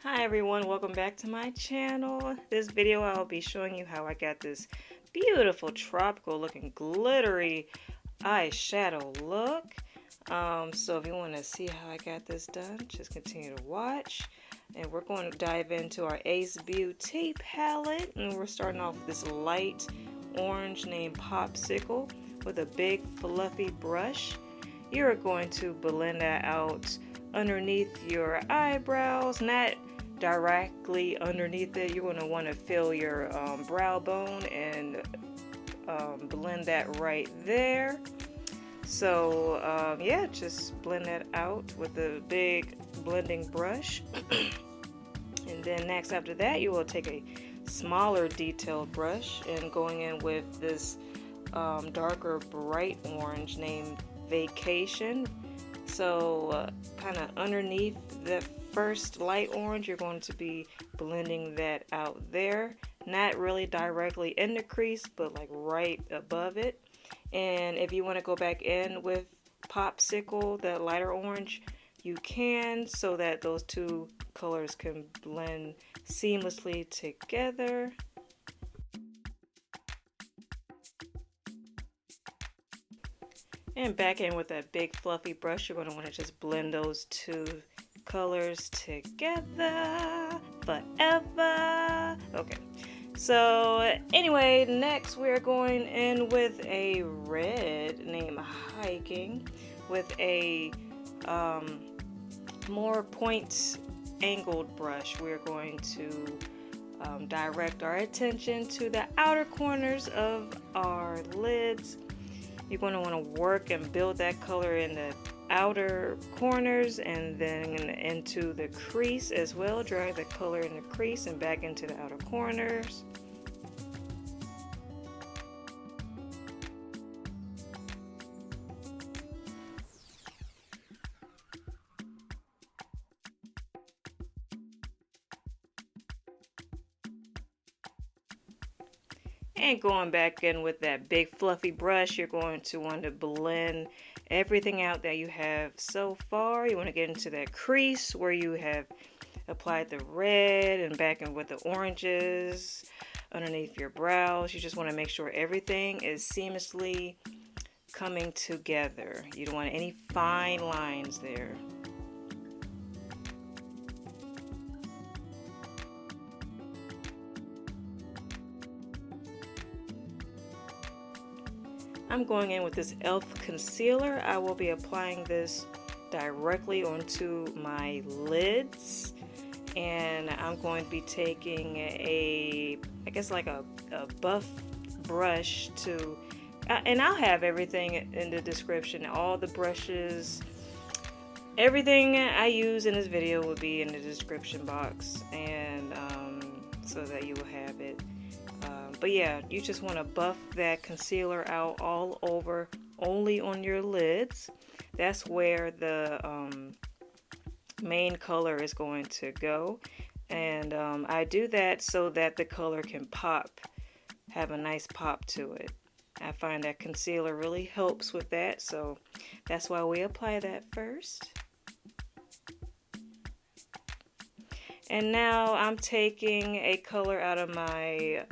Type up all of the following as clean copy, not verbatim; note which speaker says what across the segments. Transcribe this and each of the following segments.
Speaker 1: Hi everyone, welcome back to my channel. This video I'll be showing you how I got this beautiful tropical looking glittery eyeshadow look. So if you want to see how I got this done, just continue to watch. And we're going to dive into our Ace Beauty palette, and we're starting off with this light orange named Popsicle with a big fluffy brush. You're going to blend that out underneath your eyebrows, not directly underneath it. You're going to want to feel your brow bone and blend that right there. So yeah, just blend that out with a big blending brush. And then next after that, you will take a smaller detailed brush and going in with this darker bright orange named Vacation. So kind of underneath the first light orange, you're going to be blending that out there, not really directly in the crease, but like right above it. And if you want to go back in with Popsicle, that lighter orange, you can, so that those two colors can blend seamlessly together. And back in with that big fluffy brush, you're going to want to just blend those two colors together forever. Okay, so anyway, next we're going in with a red named Hiking with a more point angled brush. We're going to direct our attention to the outer corners of our lids. You're going to want to work and build that color in the outer corners and then into the crease as well. Drag the color in the crease and back into the outer corners. And going back in with that big fluffy brush, you're going to want to blend everything out that you have so far. You want to get into that crease where you have applied the red and back in with the oranges underneath your brows. You just want to make sure everything is seamlessly coming together. You don't want any fine lines there. I'm going in with this e.l.f. concealer. I will be applying this directly onto my lids, and I'm going to be taking I guess like a buff brush to, and I'll have everything in the description. All the brushes, everything I use in this video will be in the description box, and so that you will have it. But yeah, you just want to buff that concealer out all over, only on your lids. That's where the main color is going to go. And I do that so that the color can pop, have a nice pop to it. I find that concealer really helps with that, so that's why we apply that first. And now I'm taking a color out of my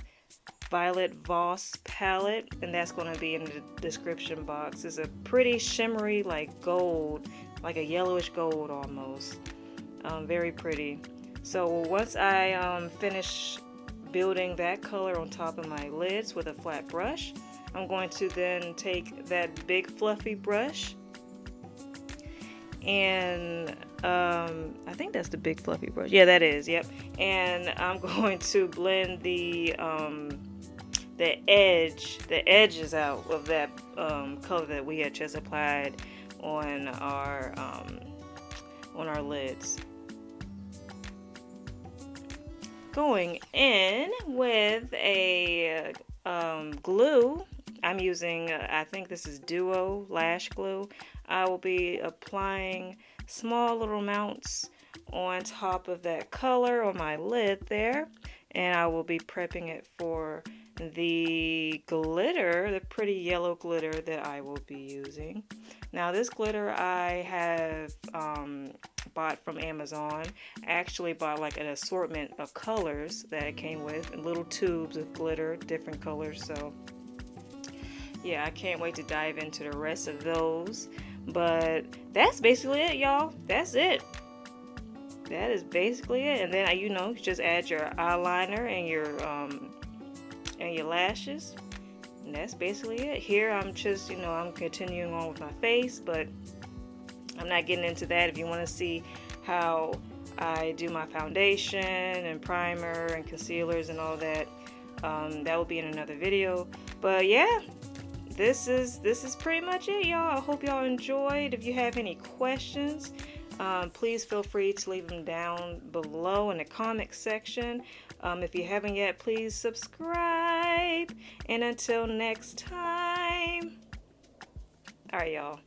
Speaker 1: Violet Voss palette, and that's going to be in the description box. It's a pretty shimmery, like gold, like a yellowish gold almost. Very pretty. So once I finish building that color on top of my lids with a flat brush, I'm going to then take that big fluffy brush, and I think that's the big fluffy brush. Yeah, that is. Yep. And I'm going to blend the edges out of that color that we had just applied on our lids. Going in with a glue. I'm using, I think this is Duo Lash Glue. I will be applying small little amounts on top of that color on my lid there, and I will be prepping it for the glitter, the pretty yellow glitter that I will be using. Now this glitter I have bought from Amazon. I actually bought like an assortment of colors that it came with, and little tubes of glitter, different colors. So yeah, I can't wait to dive into the rest of those. But that's basically it, y'all. That's it. That is basically it. And then you know, just add your eyeliner and your lashes. And that's basically it. Here I'm just, you know, I'm continuing on with my face, but I'm not getting into that. If you want to see how I do my foundation and primer and concealers and all that, that will be in another video. But yeah, this is pretty much it, y'all. I hope y'all enjoyed. If you have any questions, please feel free to leave them down below in the comment section. If you haven't yet, please subscribe. And until next time, all right, y'all.